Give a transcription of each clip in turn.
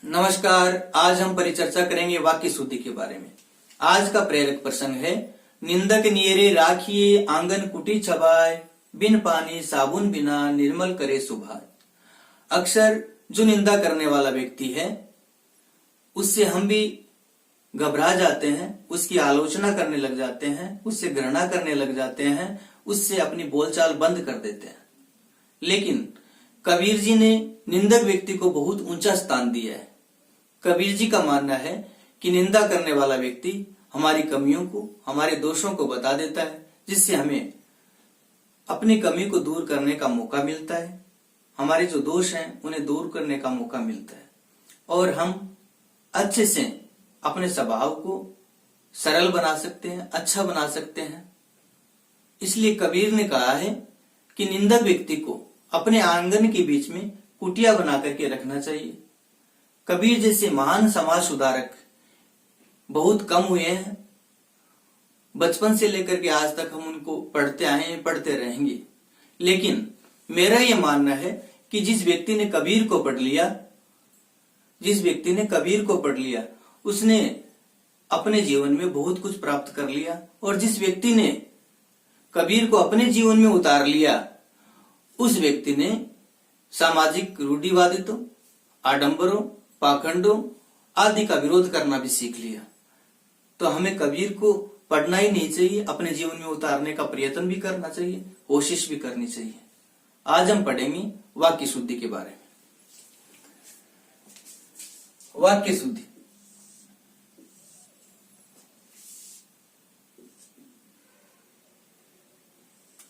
नमस्कार। आज हम परिचर्चा करेंगे वाक्य शुद्धि के बारे में। आज का प्रेरक प्रसंग है, निंदक नियरे राखिए आंगन कुटी छबाय, बिन पानी साबुन बिना निर्मल करे सुभाय। अक्सर जो निंदा करने वाला व्यक्ति है उससे हम भी घबरा जाते हैं, उसकी आलोचना करने लग जाते हैं, उससे घृणा करने लग जाते हैं, उससे अपनी बोलचाल बंद कर देते हैं। लेकिन कबीर जी ने निंदक व्यक्ति को बहुत ऊंचा स्थान दिया है। कबीर जी का मानना है कि निंदा करने वाला व्यक्ति हमारी कमियों को, हमारे दोषों को बता देता है, जिससे हमें अपनी कमी को दूर करने का मौका मिलता है, हमारे जो दोष हैं उन्हें दूर करने का मौका मिलता है और हम अच्छे से अपने स्वभाव को सरल बना सकते हैं, अच्छा बना सकते हैं। इसलिए कबीर ने कहा है कि निंदक व्यक्ति को अपने आंगन के बीच में कुटिया बना करके रखना चाहिए। कबीर जैसे महान समाज सुधारक बहुत कम हुए हैं। बचपन से लेकर के आज तक हम उनको पढ़ते आए हैं, पढ़ते रहेंगे। लेकिन मेरा यह मानना है कि जिस व्यक्ति ने कबीर को पढ़ लिया उसने अपने जीवन में बहुत कुछ प्राप्त कर लिया, और जिस व्यक्ति ने कबीर को अपने जीवन में उतार लिया उस व्यक्ति ने सामाजिक रूढ़िवादित्व, आडंबरों, पाखंडों आदि का विरोध करना भी सीख लिया। तो हमें कबीर को पढ़ना ही नहीं चाहिए, अपने जीवन में उतारने का प्रयत्न भी करना चाहिए, कोशिश भी करनी चाहिए। आज हम पढ़ेंगे वाक्य शुद्धि के बारे में। वाक्य शुद्धि।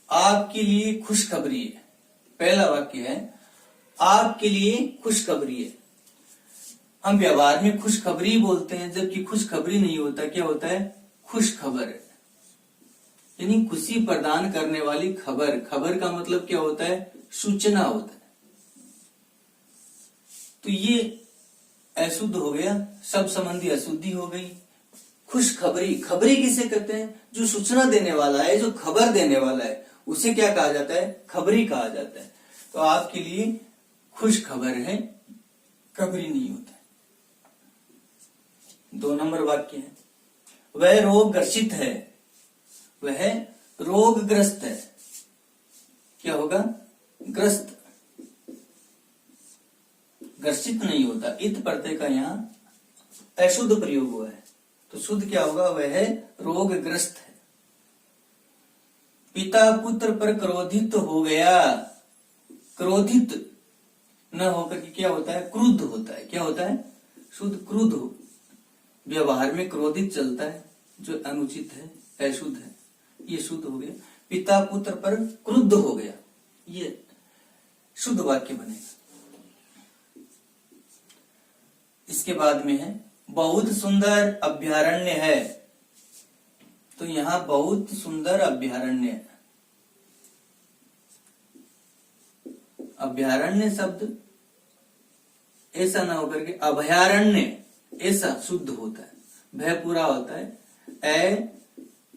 आपके लिए खुशखबरी है। पहला वाक्य है, आपके लिए खुशखबरी है। हम व्यवहार में खुशखबरी बोलते हैं, जबकि खुशखबरी नहीं होता। क्या होता है? खुश खबर है, यानी खुशी प्रदान करने वाली खबर। खबर का मतलब क्या होता है? सूचना होता है। तो ये अशुद्ध हो गया, सब संबंधी अशुद्धि हो गई। खुशखबरी, खबरी किसे कहते हैं? जो सूचना देने वाला है, जो खबर देने वाला है, उसे क्या कहा जाता है? खबरी कहा जाता है। तो आपके लिए खुश खबर है, खबरी नहीं होता है। 2 नंबर वाक्य है, वह रोग ग्रसित है। वह रोगग्रस्त है। क्या होगा? ग्रस्त। ग्रसित नहीं होता, इत प्रत्यय का यहां अशुद्ध प्रयोग हुआ है। तो शुद्ध क्या होगा? वह रोगग्रस्त है। पिता पुत्र पर क्रोधित हो गया। क्रोधित न होकर के क्या होता है? क्रुद्ध होता है। क्या होता है? शुद्ध क्रुद्ध हो। व्यवहार में क्रोधित चलता है, जो अनुचित है, अशुद्ध है। ये शुद्ध हो गया। पिता पुत्र पर क्रुद्ध हो गया, ये शुद्ध वाक्य बनेगा। इसके बाद में है, बहुत सुंदर अभ्यारण्य है। तो यहां बहुत सुंदर अभ्यारण्य है। अभ्यारण्य शब्द ऐसा ना होकर के अभयारण्य ऐसा शुद्ध होता है। भय पूरा होता है। ए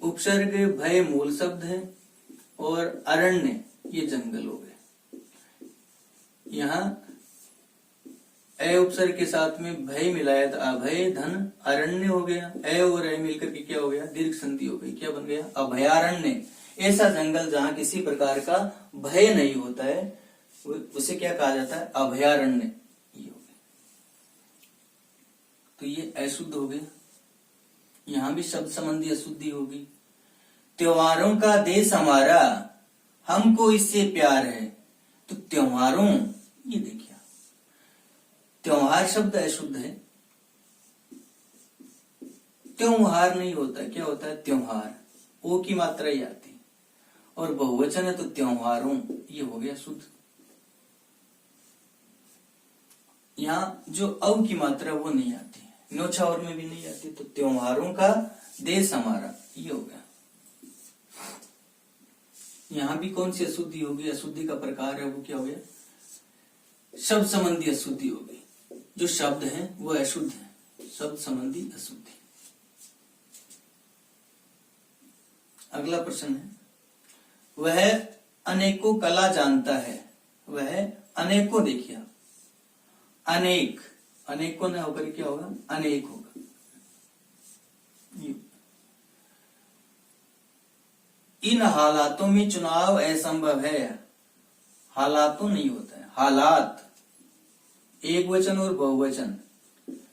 उपसर्ग भय मूल शब्द है, और अरण्य ये जंगल हो गए। यहां ए उपसर्ग के साथ में भय मिलाया तो अभय धन अरण्य हो गया। ए और ए मिलकर के क्या हो गया? दीर्घ संधि हो गई। क्या बन गया? अभयारण्य। ऐसा जंगल जहां किसी प्रकार का भय नहीं होता है, उसे क्या कहा जाता है? अभयारण्य। ये हो गया। तो ये अशुद्ध हो गया। यहां भी शब्द संबंधी अशुद्धि होगी। त्योहारों का देश हमारा, हमको इससे प्यार है। तो त्योहारों, ये देखिए त्योहार शब्द अशुद्ध है। त्योहार नहीं होता। क्या होता है? त्योहार। ओ की मात्रा ही आती, और बहुवचन है तो त्योहारों, ये हो गया शुद्ध। यहां जो अव की मात्रा वो नहीं आती, न्योछावर में भी नहीं आती। तो त्योहारों का देश हमारा, ये हो गया। यहां भी कौन सी अशुद्धि होगी? अशुद्धि का प्रकार है वो क्या हो गया? शब्द संबंधी अशुद्धि हो गई। जो शब्द है वो अशुद्ध है, शब्द संबंधी अशुद्धि। अगला प्रश्न है, वह अनेकों कला जानता है। वह अनेकों, देखिए अनेक, अनेक को न होकर क्या होगा, अनेक होगा। इन हालातों में चुनाव असंभव है। हालातों नहीं होता है, हालात एक वचन और बहुवचन,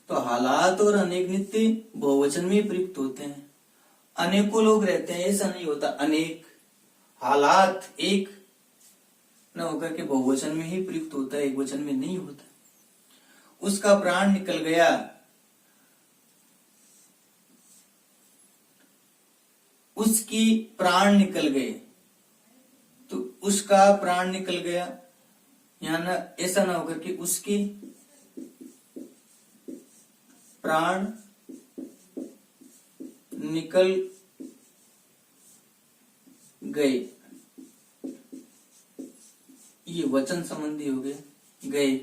तो हालात और अनेक नित्य बहुवचन में प्रयुक्त होते हैं। अनेकों लोग रहते हैं ऐसा नहीं होता, अनेक हालात एक न होकर के बहुवचन में ही प्रयुक्त होता है, एक वचन में नहीं होता। उसका प्राण निकल गया, उसकी प्राण निकल गए, तो उसका प्राण निकल गया, यहां ना ऐसा ना होकर के उसकी प्राण निकल गए, ये वचन संबंधी हो गए। गए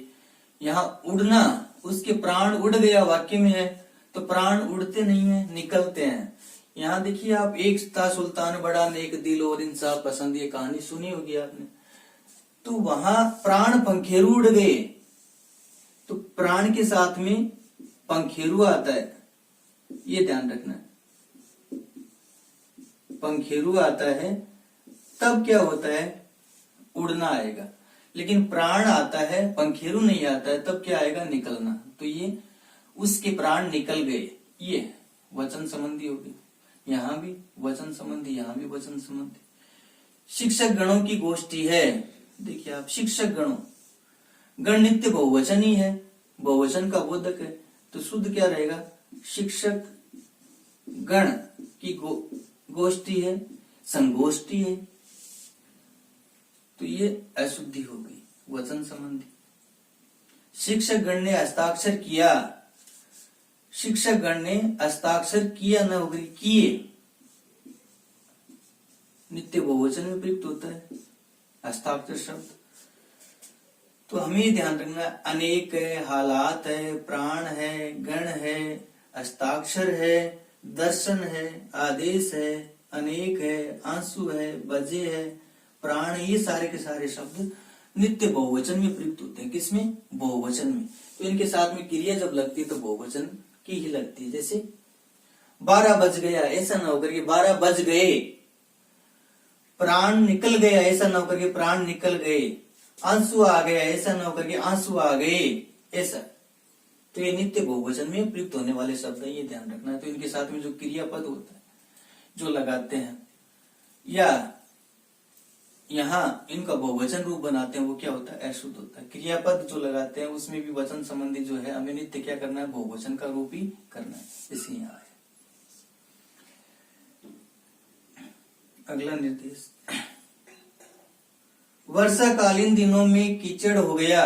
यहां उड़ना, उसके प्राण उड़ गया वाक्य में है, तो प्राण उड़ते नहीं है, निकलते हैं। यहां देखिए आप, एक था सुल्तान बड़ा नेक दिल और इंसाफ पसंद, ये कहानी सुनी होगी आपने। तो वहां प्राण पंखेरु उड़ गए, तो प्राण के साथ में पंखेरु आता है, ये ध्यान रखना। पंखेरु आता है तब क्या होता है, उड़ना आएगा। लेकिन प्राण आता है, पंखेरु नहीं आता है, तब क्या आएगा, निकलना। तो ये उसके प्राण निकल गए, ये वचन संबंधी हो गई। यहां भी वचन संबंधी, यहां भी वचन संबंधी। शिक्षक गणों की गोष्ठी है। देखिए आप, शिक्षक गणों, गण नित्य बहुवचन ही है, बहुवचन का बोधक है, तो शुद्ध क्या रहेगा, शिक्षक गण की गोष्ठी है, संगोष्ठी है, तो ये अशुद्धि हो गई, वचन संबंधी। शिक्षक गण ने हस्ताक्षर किया, शिक्षक गण ने हस्ताक्षर किया न होगी, किए, नित्य बहुवचन में प्रयुक्त होता है हस्ताक्षर शब्द। तो हमें ध्यान रखना, अनेक है, हालात है, प्राण है, गण है, हस्ताक्षर है, दर्शन है, आदेश है, अनेक है, आंसू है, बजे है, प्राण, ये सारे के सारे शब्द नित्य बहुवचन में प्रयुक्त होते हैं। किसमें, बहुवचन में। तो इनके साथ में क्रिया जब लगती है तो बहुवचन की ही लगती है। जैसे 12 बज गया, ऐसा ना होकर के 12 बज गए। प्राण निकल गया, ऐसा ना होकर के प्राण निकल गए। आंसू आ गया, ऐसा ना होकर के आंसू आ गए, ऐसा। तो ये नित्य बहुवचन में प्रयुक्त होने वाले शब्द है, ये ध्यान रखना है। तो इनके साथ में जो क्रियापद होता है जो लगाते हैं, या यहाँ इनका बहुवचन रूप बनाते हैं, वो क्या होता है, अशुद्ध होता है। क्रियापद जो लगाते हैं उसमें भी वचन संबंधी जो है हमें नित्य क्या करना है, बहुवचन का रूप ही करना है। इसलिए यहाँ है। अगला निर्देश, वर्षाकालीन दिनों में कीचड़ हो गया,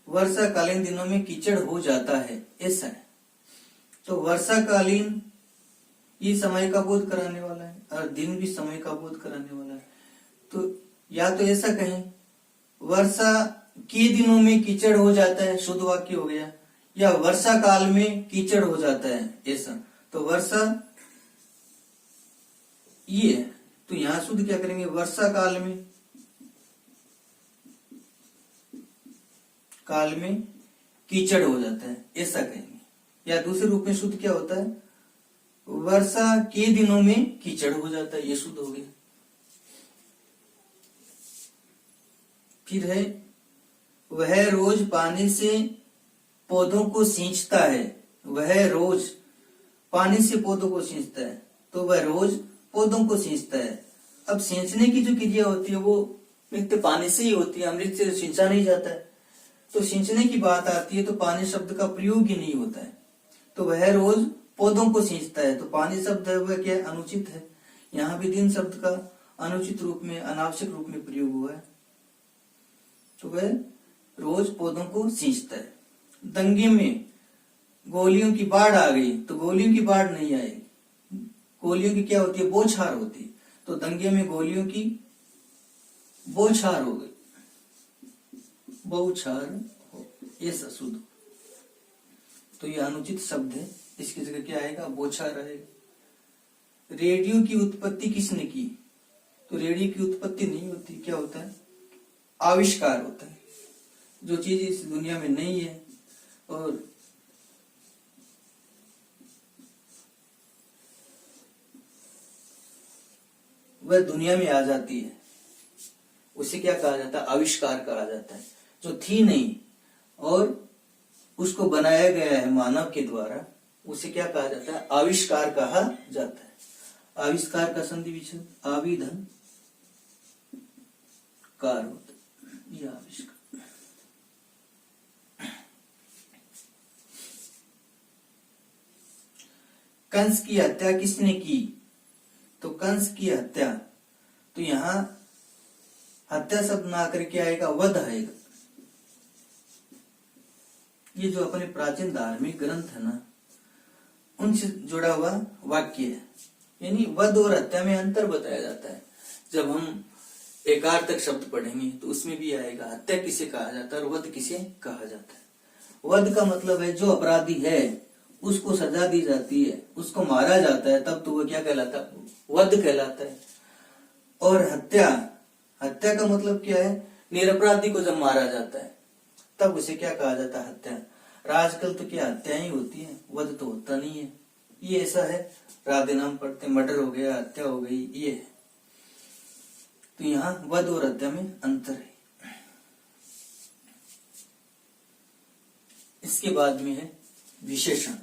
वर्षाकालीन दिनों में कीचड़ हो जाता है, ऐसा है। तो वर्षाकालीन ये समय का बोध कराने वाला है, और दिन भी समय का बोध कराने वाला है। तो या तो ऐसा कहें, वर्षा के दिनों में कीचड़ हो जाता है, शुद्ध वाक्य हो गया, या वर्षा काल में कीचड़ हो जाता है, ऐसा। तो वर्षा ये, तो यहां शुद्ध क्या करेंगे, वर्षा काल में कीचड़ हो जाता है, ऐसा कहेंगे। या दूसरे रूप में शुद्ध क्या होता है, वर्षा के दिनों में कीचड़ हो जाता है, ये शुद्ध हो गया। फिर है, वह रोज पानी से पौधों को सींचता है, वह रोज पानी से पौधों को सींचता है, तो वह रोज पौधों को सींचता है। अब सींचने की जो क्रिया होती है वो नित्य पानी से ही होती है, अमृत से सींचा नहीं जाता है। तो सींचने की बात आती है तो पानी शब्द का प्रयोग ही नहीं होता है। तो वह रोज पौधों को सींचता है, तो पानी शब्द है वह क्या, अनुचित है। यहाँ भी दिन शब्द का अनुचित रूप में, अनावश्यक रूप में प्रयोग हुआ है। तो वह रोज पौधों को सींचता है। दंगे में गोलियों की बाढ़ आ गई, तो गोलियों की बाढ़ नहीं आएगी, गोलियों की क्या होती है, बौछार होती है। तो दंगे में गोलियों की बौछार हो गई, बौछार हो, ये शुद्ध। तो ये अनुचित शब्द है, इसकी जगह क्या आएगा, बौछार आएगा। रेडियो की उत्पत्ति किसने की, तो रेडियो की उत्पत्ति नहीं होती, क्या होता है, आविष्कार होता है। जो चीज इस दुनिया में नहीं है और वह दुनिया में आ जाती है, उसे क्या कहा जाता है? आविष्कार कहा जाता है। जो थी नहीं और उसको बनाया गया है मानव के द्वारा, उसे क्या कहा जाता है? आविष्कार कहा जाता है। आविष्कार का संधि विच्छेद आविधन कार होता है, यह आविष्कार। कंस की हत्या किसने की? तो कंस की हत्या, तो यहां हत्या शब्द ना करके आएगा वध आएगा। ये जो अपने प्राचीन धार्मिक ग्रंथ है ना, उनसे जुड़ा हुआ वाक्य है। यानी वध और हत्या में अंतर बताया जाता है। जब हम एकार्थक शब्द पढ़ेंगे तो उसमें भी आएगा हत्या किसे कहा जाता है और वध किसे कहा जाता है। वध का मतलब है जो अपराधी है उसको सजा दी जाती है, उसको मारा जाता है, तब तो वो क्या कहलाता है? वध कहलाता है। और हत्या, हत्या का मतलब क्या है? निरपराधी को जब मारा जाता है तब उसे क्या कहा जाता है? हत्या। और आजकल तो क्या हत्या ही होती है, वध तो होता नहीं है। ये ऐसा है, राधे नाम पढ़ते मर्डर हो गया, हत्या हो गई, ये है। तो यहाँ वध और हत्या में अंतर है। इसके बाद में है विशेषण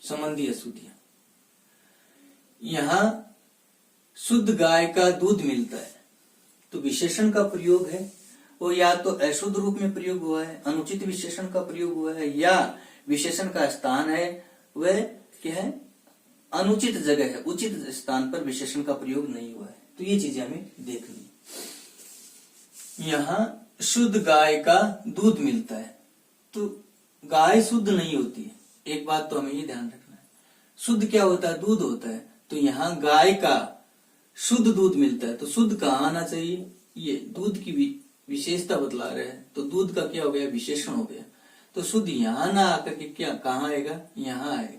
संबंधी अशुद्धियां। यहां शुद्ध गाय का दूध मिलता है, तो विशेषण का प्रयोग है वो या तो अशुद्ध रूप में प्रयोग हुआ है, अनुचित विशेषण का प्रयोग हुआ है, या विशेषण का स्थान है वह क्या है? अनुचित जगह है, उचित स्थान पर विशेषण का प्रयोग नहीं हुआ है। तो ये चीजें हमें देखनी। यहाँ शुद्ध गाय का दूध मिलता है, तो गाय शुद्ध नहीं होती है। एक बात तो हमें ये ध्यान रखना है, शुद्ध क्या होता है? दूध होता है। तो यहाँ गाय का शुद्ध दूध मिलता है, तो शुद्ध कहाँ आना चाहिए? ये दूध की विशेषता बतला रहे हैं, तो दूध का क्या हो गया? विशेषण हो गया। तो शुद्ध यहाँ ना आकर के क्या कहाँ आएगा? यहाँ आएगा।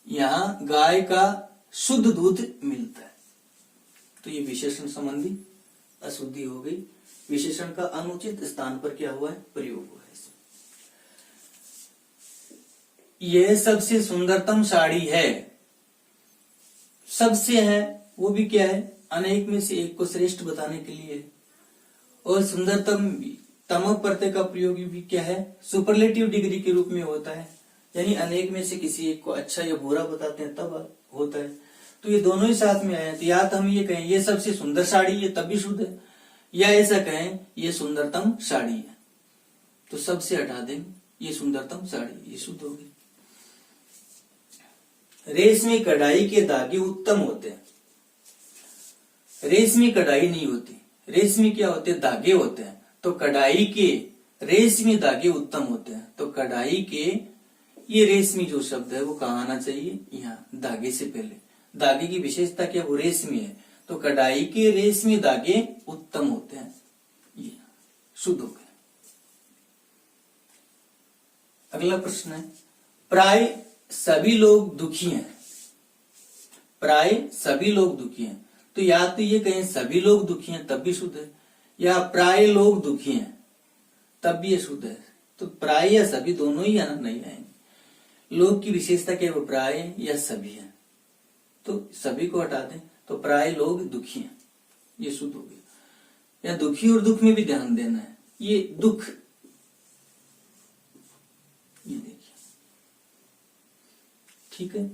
यहाँ गाय का शुद्ध दूध मिलता है, तो ये विशेषण संबंधी अशुद्धि हो गई। विशेषण का अनुचित स्थान पर क्या हुआ है? प्रयोग हुआ है। यह सबसे सुंदरतम साड़ी है, सबसे है वो भी क्या है? अनेक में से एक को श्रेष्ठ बताने के लिए। और सुंदरतम तम प्रत्यय का प्रयोग भी क्या है? सुपरलेटिव डिग्री के रूप में होता है, यानी अनेक में से किसी एक को अच्छा या बुरा बताते हैं तब होता है। तो ये दोनों ही साथ में आए। तो या तो हम ये कहें ये सबसे सुंदर साड़ी है तब भी शुद्ध है, या ऐसा कहें ये सुंदरतम साड़ी है, तो सबसे हटा देंगे ये सुंदरतम साड़ी, ये शुद्ध होगी। रेशमी कढ़ाई के धागे उत्तम होते हैं, रेशमी कढ़ाई नहीं होती। रेशमी क्या होते हैं? धागे होते हैं। तो कढ़ाई के रेशमी धागे उत्तम होते हैं, तो कढ़ाई के ये रेशमी जो शब्द है वो कहाँ आना चाहिए? यहाँ, धागे से पहले। धागे की विशेषता क्या? वो रेशमी है, तो कढ़ाई के रेशमी धागे उत्तम होते हैं, ये शुद्ध हो गया। अगला प्रश्न है, प्राय सभी लोग दुखी हैं। प्राय सभी लोग दुखी हैं, तो या तो ये कहें सभी लोग दुखी हैं तब भी शुद्ध है, या प्राय लोग दुखी हैं तब भी ये शुद्ध है। तो प्राय या सभी दोनों ही आना नहीं आएंगे। लोग की विशेषता क्या है? वो प्राय या सभी है, तो सभी को हटा दें, तो प्राय लोग दुखी हैं, ये शुद्ध हो गया। या दुखी और दुख में भी ध्यान देना है। ये दुख, ये देखिए, ठीक है,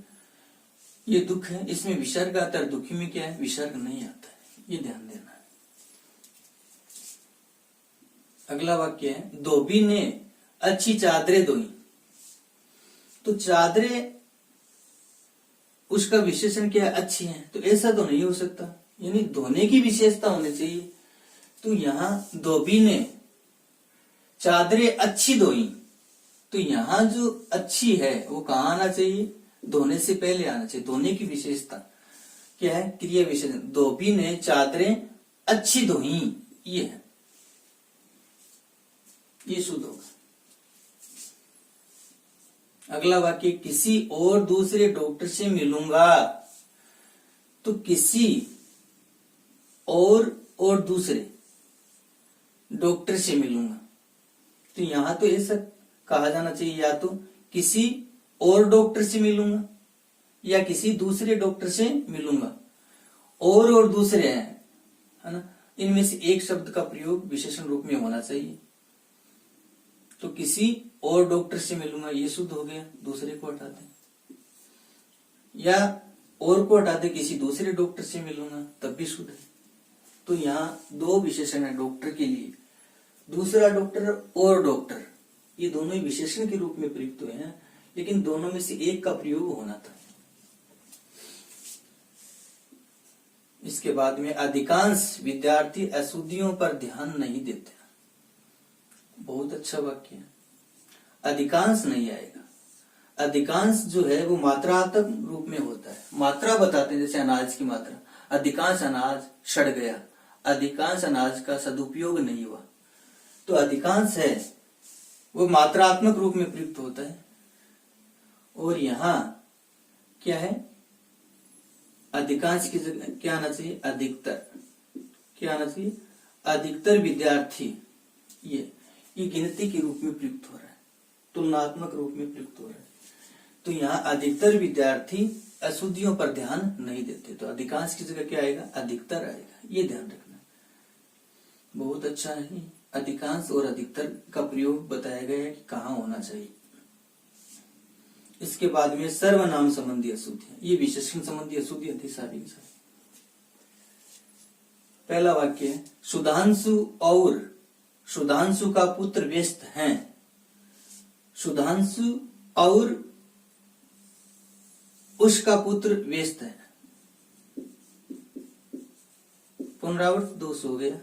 ये दुख है, इसमें विसर्ग आता है। दुखी में क्या है? विसर्ग नहीं आता है, ये ध्यान देना है। अगला वाक्य है, धोबी ने अच्छी चादरें धोई। तो चादरें, उसका विशेषण क्या है? अच्छी है, तो ऐसा तो नहीं हो सकता, यानी धोने की विशेषता होनी चाहिए। तो यहां धोबी ने चादरें अच्छी धोई, तो यहां जो अच्छी है वो कहाँ आना चाहिए? धोने से पहले आना चाहिए। धोने की विशेषता क्या है? क्रिया विशेषण। धोबी ने चादरें अच्छी धोई, ये है, ये शुद्ध होगा। अगला वाक्य, किसी और दूसरे डॉक्टर से मिलूंगा। तो किसी और दूसरे डॉक्टर से मिलूंगा, तो यहां तो ऐसा कहा जाना चाहिए या तो किसी और डॉक्टर से मिलूंगा या किसी दूसरे डॉक्टर से मिलूंगा। और दूसरे हैं, है ना, इनमें से एक शब्द का प्रयोग विशेषण रूप में होना चाहिए। तो किसी और डॉक्टर से मिलूंगा ये शुद्ध हो गया, दूसरे को हटा दें, या और को हटा दे किसी दूसरे डॉक्टर से मिलूंगा तब भी शुद्ध है। तो यहाँ दो विशेषण है डॉक्टर के लिए, दूसरा डॉक्टर और डॉक्टर, ये दोनों ही विशेषण के रूप में प्रयुक्त हुए हैं, लेकिन दोनों में से एक का प्रयोग होना था। इसके बाद में अधिकांश विद्यार्थी अशुद्धियों पर ध्यान नहीं देते। बहुत अच्छा वाक्य है, अधिकांश नहीं आएगा। अधिकांश जो है वो मात्रात्मक रूप में होता है, मात्रा बताते हैं, जैसे अनाज की मात्रा, अधिकांश अनाज सड़ गया, अधिकांश अनाज का सदुपयोग नहीं हुआ। तो अधिकांश है वो मात्रात्मक रूप में प्रयुक्त होता है। और यहाँ क्या है, अधिकांश की जगह क्या आना चाहिए, अधिकतर। क्या आना चाहिए, अधिकतर विद्यार्थी, ये गिनती के रूप में प्रयुक्त हो रहा है, तुलनात्मक रूप में प्रयुक्त हो रहा है। तो यहाँ अधिकतर विद्यार्थी अशुद्धियों पर ध्यान नहीं देते, तो अधिकांश की जगह क्या आएगा, अधिकतर आएगा, ये ध्यान रखना। बहुत अच्छा है, अधिकांश और अधिकतर का प्रयोग बताया गया है कि कहाँ होना चाहिए। इसके बाद में सर्वनाम संबंधी अशुद्धियां, ये विशेषण संबंधी अशुद्धि थी सारी की सारी। पहला वाक्य है, सुधांशु और सुधांशु का पुत्र व्यस्त हैं। सुधांशु और उसका पुत्र व्यस्त है, पुनरावृत दोष हो गया।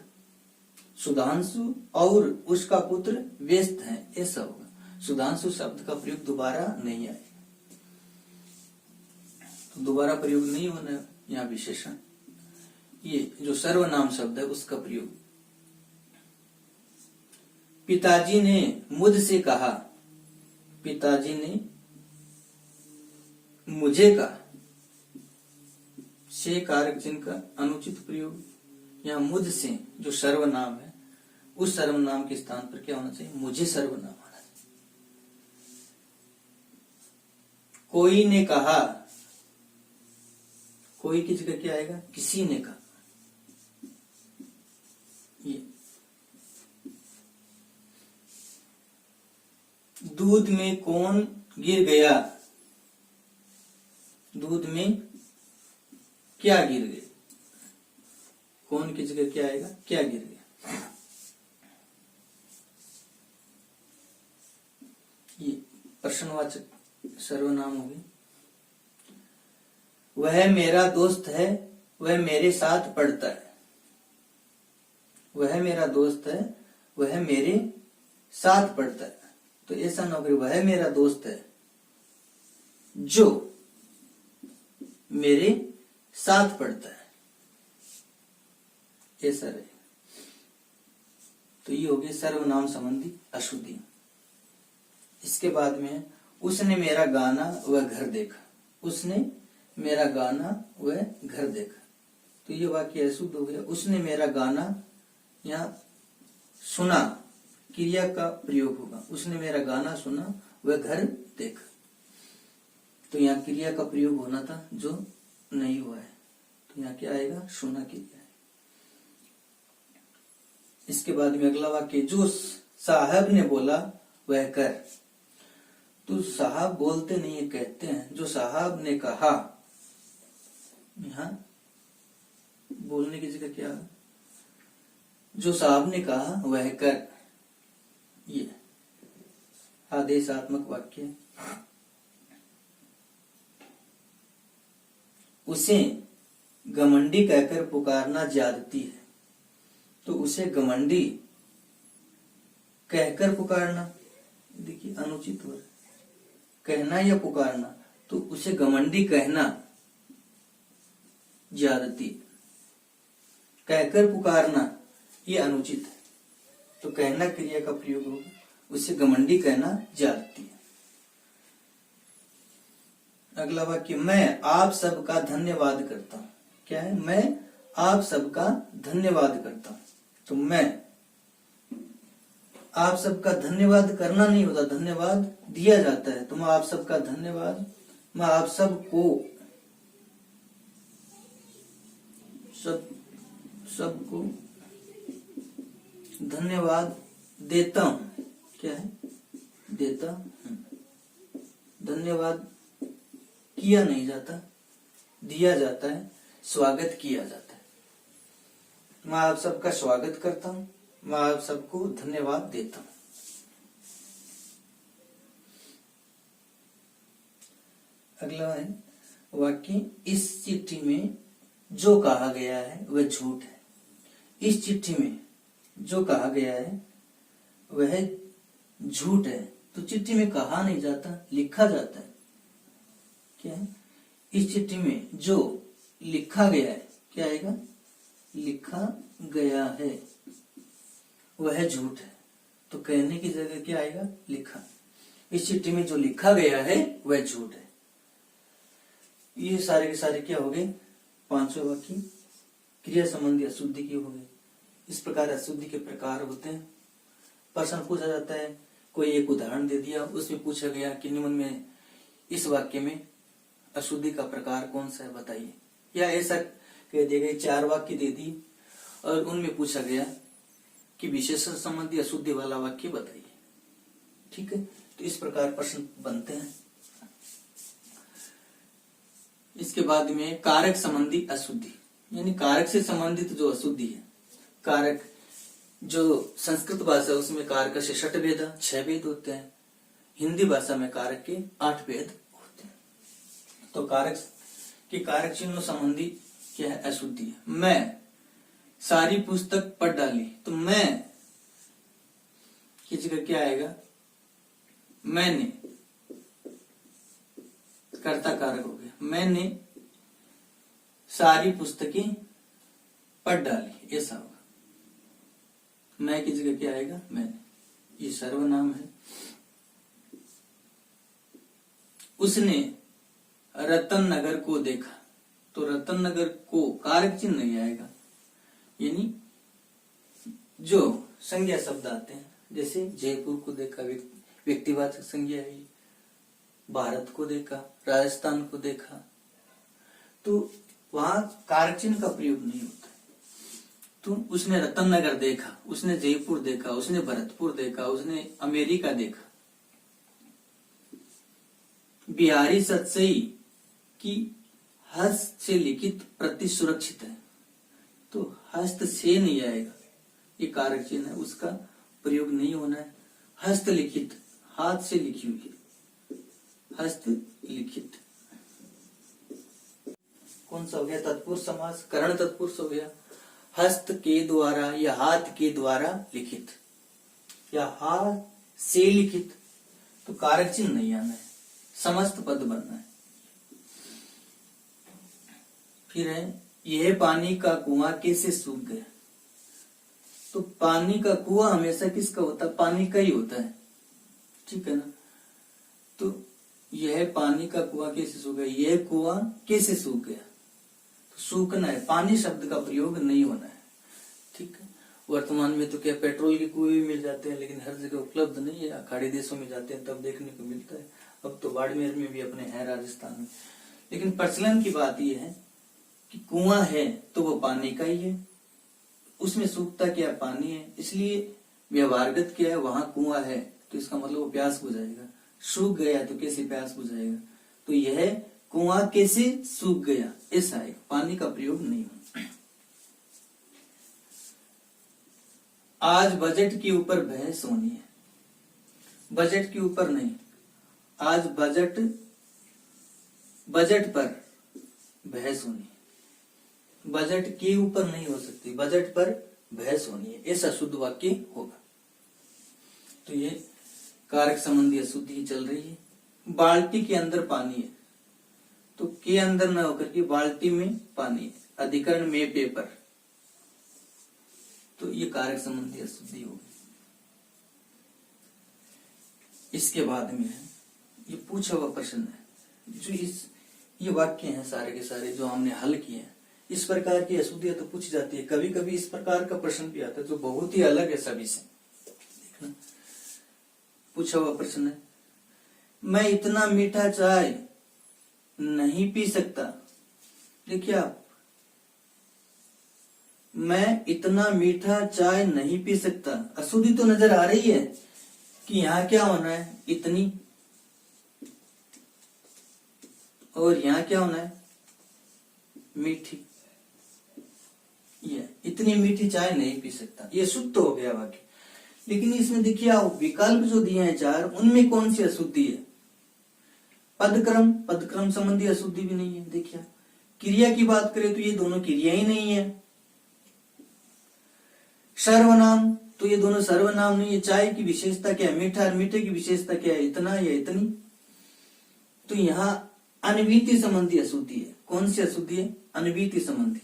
सुधांशु और उसका पुत्र व्यस्त है, ऐसा होगा। सुधांशु शब्द का प्रयोग दोबारा नहीं आएगा, तो दोबारा प्रयोग नहीं होना यहाँ विशेषण। ये जो सर्वनाम शब्द है उसका प्रयोग। पिताजी ने मुझसे कहा, पिताजी ने मुझे कहा, से कारक चिन्ह का अनुचित प्रयोग। यहाँ मुझसे जो सर्वनाम है उस सर्वनाम के स्थान पर क्या होना चाहिए, मुझे सर्वनाम आना चाहिए। कोई ने कहा, कोई की जगह क्या आएगा, किसी ने कहा। ये दूध में कौन गिर गया, दूध में क्या गिर गया, कौन की जगह क्या आएगा, क्या गिर गया। ये प्रश्नवाचक सर्वनाम हो गए। वह मेरा दोस्त है, वह मेरे साथ पढ़ता है। वह मेरा दोस्त है, वह मेरे साथ पढ़ता है। तो ऐसा ना हो, वह मेरा दोस्त है जो मेरे साथ पढ़ता है, ऐसा रहे। तो ये हो गई सर्वनाम संबंधी अशुद्धि। इसके बाद में उसने मेरा गाना वह घर देखा, उसने मेरा गाना वह घर देखा। तो ये वाक्य अशुद्ध हो गया। उसने मेरा गाना, यहाँ सुना क्रिया का प्रयोग होगा। उसने मेरा गाना सुना वह घर देखा। तो यहाँ क्रिया का प्रयोग होना था जो नहीं हुआ है, तो यहाँ क्या आएगा, सुना क्रिया है। इसके बाद में अगला वाक्य, जो साहब ने बोला वह कर। तो साहब बोलते नहीं है, कहते हैं। जो साहब ने कहा, यहाँ बोलने की जगह क्या है, जो साहब ने कहा वह कर। ये आदेशात्मक वाक्य। उसे घमंडी कहकर पुकारना ज्यादती है। तो उसे घमंडी कहकर पुकारना, देखिए अनुचित हो रहा है, कहना या पुकारना। तो उसे घमंडी कहना ज्यादती, कहकर पुकारना ये अनुचित है। तो कहना क्रिया का प्रयोग होगा, उसे घमंडी कहना ज्यादती है। अगला वाक्य, मैं आप सबका धन्यवाद करता हूं। क्या है, मैं आप सबका धन्यवाद करता हूं। तो मैं आप सबका धन्यवाद करना नहीं होता, धन्यवाद दिया जाता है। तो मैं आप सबका धन्यवाद, मैं आप सबको सबको धन्यवाद देता हूं। क्या है? देता हूं। धन्यवाद किया नहीं जाता, दिया जाता है, स्वागत किया जाता है। मैं आप सबका स्वागत करता हूं, मैं आप सबको धन्यवाद देता हूं। अगला है वाक्य, इस चिट्ठी में जो कहा गया है वह झूठ है। इस चिट्ठी में जो कहा गया है वह झूठ है। तो चिट्ठी में कहा नहीं जाता, लिखा जाता है। क्या है? इस चिट्ठी में जो लिखा गया है, क्या आएगा? लिखा गया है वह झूठ है। तो कहने की जगह क्या आएगा? लिखा। इस चिट्ठी में जो लिखा गया है वह झूठ है। ये सारे के सारे क्या हो गए? पांचों वाक्य क्रिया संबंधी अशुद्धि की हो गए। इस प्रकार अशुद्धि के प्रकार होते हैं। प्रश्न पूछा जाता है, कोई एक उदाहरण दे दिया, उसमें पूछा गया कि निम्न में इस वाक्य में अशुद्धि का प्रकार कौन सा है बताइए। या ऐसा कह दिया गया, 4 वाक्य दे दी और उनमें पूछा गया कि विशेषण संबंधी अशुद्धि वाला वाक्य बताइए। ठीक है, तो इस प्रकार प्रश्न बनते हैं। इसके बाद में कारक संबंधी अशुद्धि, यानी कारक से संबंधित जो अशुद्धि है। कारक जो संस्कृत भाषा उसमें कारक से 6 भेद, 6 भेद होते हैं। हिंदी भाषा में कारक के 8 भेद होते हैं। तो कारक के कारक चिन्ह संबंधी क्या है? अशुद्धि है। मैं सारी पुस्तक पढ़ डाली, तो मैं की जगह क्या आएगा? मैंने, कर्ता कारक हो गया। मैंने सारी पुस्तकें पढ़ डाली, ऐसा होगा। मैं की जगह क्या आएगा? मैंने। ये सर्वनाम है। उसने रतन नगर को देखा, तो रतन नगर को कारक चिन्ह नहीं आएगा। यानी जो संज्ञा शब्द आते हैं, जैसे जयपुर को देखा, व्यक्तिवाचक संज्ञा है। भारत को देखा, राजस्थान को देखा, तो वहां कारक चिन्ह का प्रयोग नहीं होता। तो उसने रतन नगर देखा, उसने जयपुर देखा, उसने भरतपुर देखा, उसने अमेरिका देखा। बिहारी सतसई की हस्त से लिखित प्रति सुरक्षित है, तो हस्त से नहीं आएगा, ये कारक चिन्ह है, उसका प्रयोग नहीं होना है। हस्त लिखित, हाथ से लिखी हुई है, हस्त लिखित। कौन सा हो गया? तत्पुरुष समास, करण तत्पुरुष हो गया। हस्त के द्वारा या हाथ के द्वारा लिखित या हाथ से लिखित, तो कारक चिन्ह नहीं आना है, समस्त पद बनना है। फिर है, यह पानी का कुआं कैसे सूख गया। तो पानी का कुआं हमेशा किसका होता है? पानी का ही होता है। ठीक है ना? तो यह पानी का कुआं कैसे सूख गया, यह कुआं कैसे सूख गया, तो सूखना है, पानी शब्द का प्रयोग नहीं होना है। ठीक है। वर्तमान में तो क्या पेट्रोल के कुएं भी मिल जाते हैं, लेकिन हर जगह उपलब्ध नहीं है। अखाड़ी देशों में जाते हैं तब देखने को मिलता है। अब तो बाड़मेर में भी अपने है, राजस्थान में। लेकिन प्रचलन की बात यह है कि कुआं है तो वो पानी का ही है, उसमें सूखता क्या? पानी है। इसलिए व्यवहारगत क्या है? वहां कुआं है तो इसका मतलब वो प्यास बुझाएगा। सूख गया तो कैसे प्यास बुझाएगा? तो यह कुआं कैसे सूख गया, ऐसा है, पानी का प्रयोग नहीं हो। आज बजट के ऊपर बहस होनी है, बजट के ऊपर नहीं, आज बजट पर बहस होनी है। बजट के ऊपर नहीं हो सकती, बजट पर बहस होनी है, ऐसा शुद्ध वाक्य होगा। तो ये कारक संबंधी अशुद्धि चल रही है। बाल्टी के अंदर पानी है, तो के अंदर न होकर के बाल्टी में पानी है, अधिकरण में पेपर, तो ये कारक संबंधी अशुद्धि होगी। इसके बाद में है, ये पूछा हुआ प्रश्न है, जो ये वाक्य हैं सारे के सारे जो हमने हल किए हैं, इस प्रकार की अशुद्धियां तो पूछी जाती है। कभी कभी इस प्रकार का प्रश्न भी आता है जो बहुत ही अलग है सभी से। पूछा हुआ प्रश्न है। मैं इतना मीठा चाय नहीं पी सकता। देखिए आप, मैं इतना मीठा चाय नहीं पी सकता। अशुद्धि तो नजर आ रही है कि यहाँ क्या होना है, इतनी, और यहाँ क्या होना है, मीठी। ये इतनी मीठी चाय नहीं पी सकता, ये शुद्ध तो हो गया वाक्य। लेकिन इसमें देखिए आप, विकल्प जो दिए हैं चार, उनमें कौन सी अशुद्धि है? पदक्रम संबंधी अशुद्धि भी नहीं है। देखिए क्रिया की बात करें तो ये दोनों क्रिया ही नहीं है। सर्वनाम, तो ये दोनों सर्वनाम नहीं है। चाय की विशेषता क्या है, मीठा, और मीठे की विशेषता क्या है, इतना या इतनी। तो यहाँ अनवीति संबंधी अशुद्धि है। कौन सी अशुद्धि है? अनवीति संबंधी।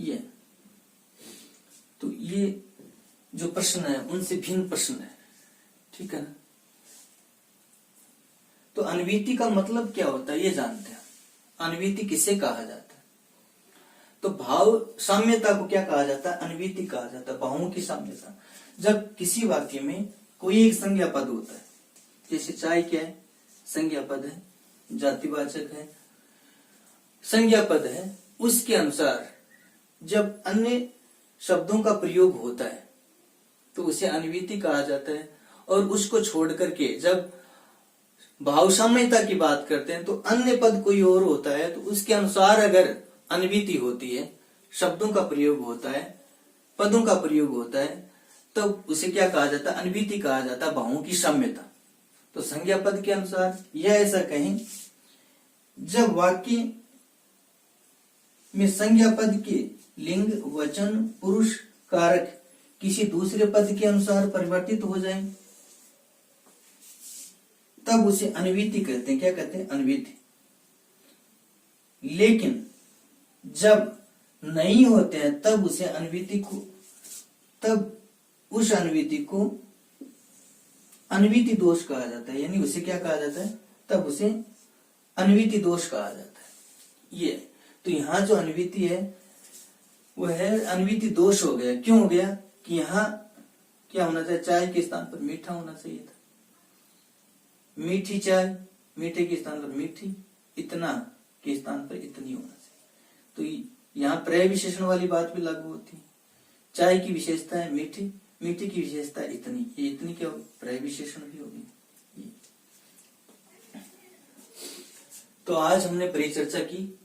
ये तो ये जो प्रश्न है उनसे भिन्न प्रश्न है, ठीक है ना। तो अनवीति का मतलब क्या होता है ये जानते हैं। अनवीति किसे कहा जाता है? तो भाव साम्यता को क्या कहा जाता है? अनवीति कहा जाता है, भावों की साम्यता। जब किसी वाक्य में कोई एक संज्ञा पद होता है, जैसे चाय क्या है, संज्ञा पद है, जातिवाचक है, संज्ञा पद है, उसके अनुसार जब अन्य शब्दों का प्रयोग होता है तो उसे अनवीति कहा जाता है। और उसको छोड़ करके जब भाव साम्यता की बात करते हैं तो अन्य पद कोई और होता है तो उसके अनुसार अगर अनवीति होती है, शब्दों का प्रयोग होता है, पदों का प्रयोग होता है, तब उसे क्या कहा जाता है? अनवीति कहा जाता है, भावों की साम्यता। तो संज्ञा पद के अनुसार, यह ऐसा कहें जब वाक्य में संज्ञा पद के लिंग, वचन, पुरुष, कारक किसी दूसरे पद के अनुसार परिवर्तित हो जाए, तब उसे अनवीति कहते हैं। क्या कहते हैं? अनवीति। लेकिन जब नहीं होते हैं तब उसे अनवीति को, तब उस अनवीति को अनवीति दोष कहा जाता है। यानी उसे क्या कहा जाता है? तब उसे अनवीति दोष कहा जाता है। ये तो यहाँ जो अनवीति है वह है अनवीति दोष हो गया। क्यों हो गया? कि यहाँ क्या होना चाहिए? चाय के स्थान पर मीठा होना चाहिए था। मीठी चाय, मीठे के स्थान पर मीठी, इतना के स्थान पर इतनी होना चाहिए। तो यहाँ प्रय विशेषण वाली बात भी लागू होती है। चाय की विशेषता है मीठी, मीठी की विशेषता इतनी, ये इतनी क्या होगी? प्रय विशेषण भी होगी। तो आज हमने परिचर्चा की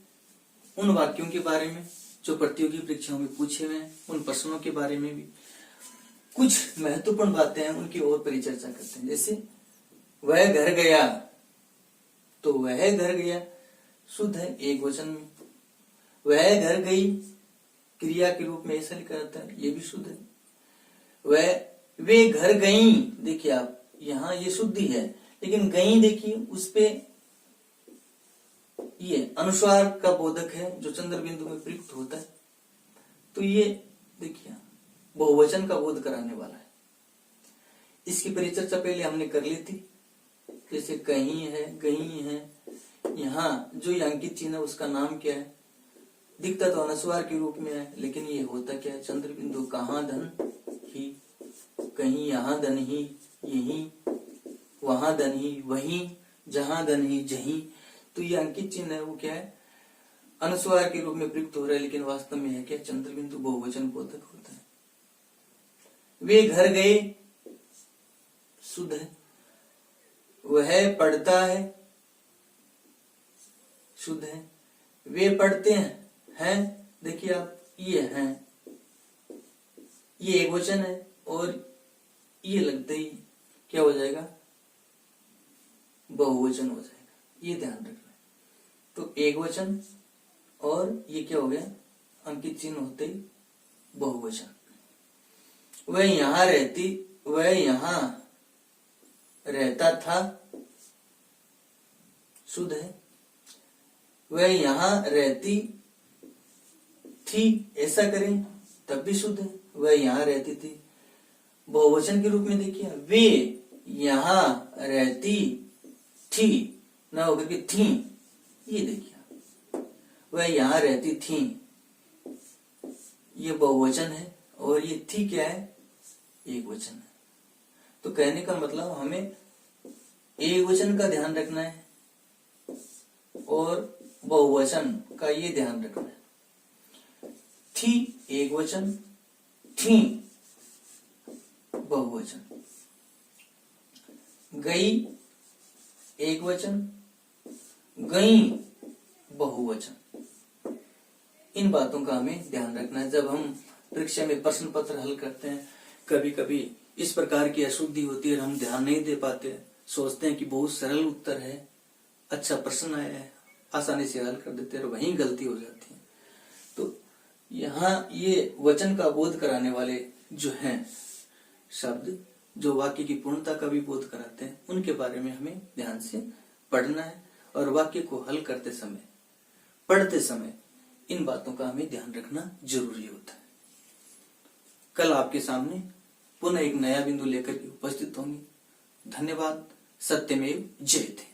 उन वाक्यों के बारे में जो प्रतियोगी परीक्षाओं में पूछे हुए हैं, उन प्रश्नों के बारे में भी कुछ महत्वपूर्ण बातें हैं उनकी और परिचर्चा करते हैं। जैसे वह घर गया, तो वह घर गया शुद्ध है एक वचन में। वह घर गई क्रिया के रूप में ऐसा लिखा जाता है, ये भी शुद्ध है। वे घर गईं, देखिए आप यहाँ ये शुद्धि है, लेकिन गईं देखिए उस पे ये अनुस्वार का बोधक है जो चंद्र बिंदु में प्रयुक्त होता है। तो ये देखिए बहुवचन का बोध कराने वाला है। इसकी परिचर्चा पहले हमने कर ली थी। जैसे कहीं है, गहीं है, यहाँ जो ये अंकित चिन्ह है उसका नाम क्या है? दिखता तो अनुस्वार के रूप में है, लेकिन ये होता क्या है? चंद्र बिंदु। कहाँ धन ही, कहीं यहाँ धन ही, यहीं वहां धन ही, वहीं जहां धन ही, जहीं। तो ये अंकित चिन्ह है वो क्या है? अनुस्वार के रूप में प्रयुक्त हो रहा है, लेकिन वास्तव में है क्या? चंद्र बिंदु बहुवचन बोधक होता है। वे घर गए शुद्ध है। वह पढ़ता है शुद्ध है। वे पढ़ते हैं देखिए आप, ये हैं, ये एक वचन है और ये लगते ही क्या हो जाएगा? बहुवचन हो जाएगा। ये ध्यान रखना है। तो एक वचन और ये क्या हो गया? अंकित चिन्ह होते ही बहुवचन। वह यहां रहती, वह यहां रहता था शुद्ध है। वह यहां रहती थी, ऐसा करें तब भी शुद्ध है। वह यहां रहती थी बहुवचन के रूप में देखिए, वे यहां रहती थी ना होकर के थी। ये देखिए वह यहां रहती थी, ये बहुवचन है और ये थी क्या है? एक वचन है। तो कहने का मतलब हमें एक वचन का ध्यान रखना है और बहुवचन का ये ध्यान रखना है। थी एक वचन, थी बहुवचन, गई एक वचन, गई बहुवचन। इन बातों का हमें ध्यान रखना है जब हम परीक्षा में प्रश्न पत्र हल करते हैं। कभी कभी इस प्रकार की अशुद्धि होती है और हम ध्यान नहीं दे पाते, सोचते हैं कि बहुत सरल उत्तर है, अच्छा प्रश्न आया है, आसानी से हल कर देते हैं और वहीं गलती हो जाती है। तो यहाँ ये वचन का बोध कराने वाले जो हैं शब्द, जो वाक्य की पूर्णता का भी बोध कराते हैं, उनके बारे में हमें ध्यान से पढ़ना है और वाक्य को हल करते समय, पढ़ते समय इन बातों का हमें ध्यान रखना जरूरी होता है। कल आपके सामने पुनः एक नया बिंदु लेकर के उपस्थित होंगे। धन्यवाद। सत्यमेव जयते।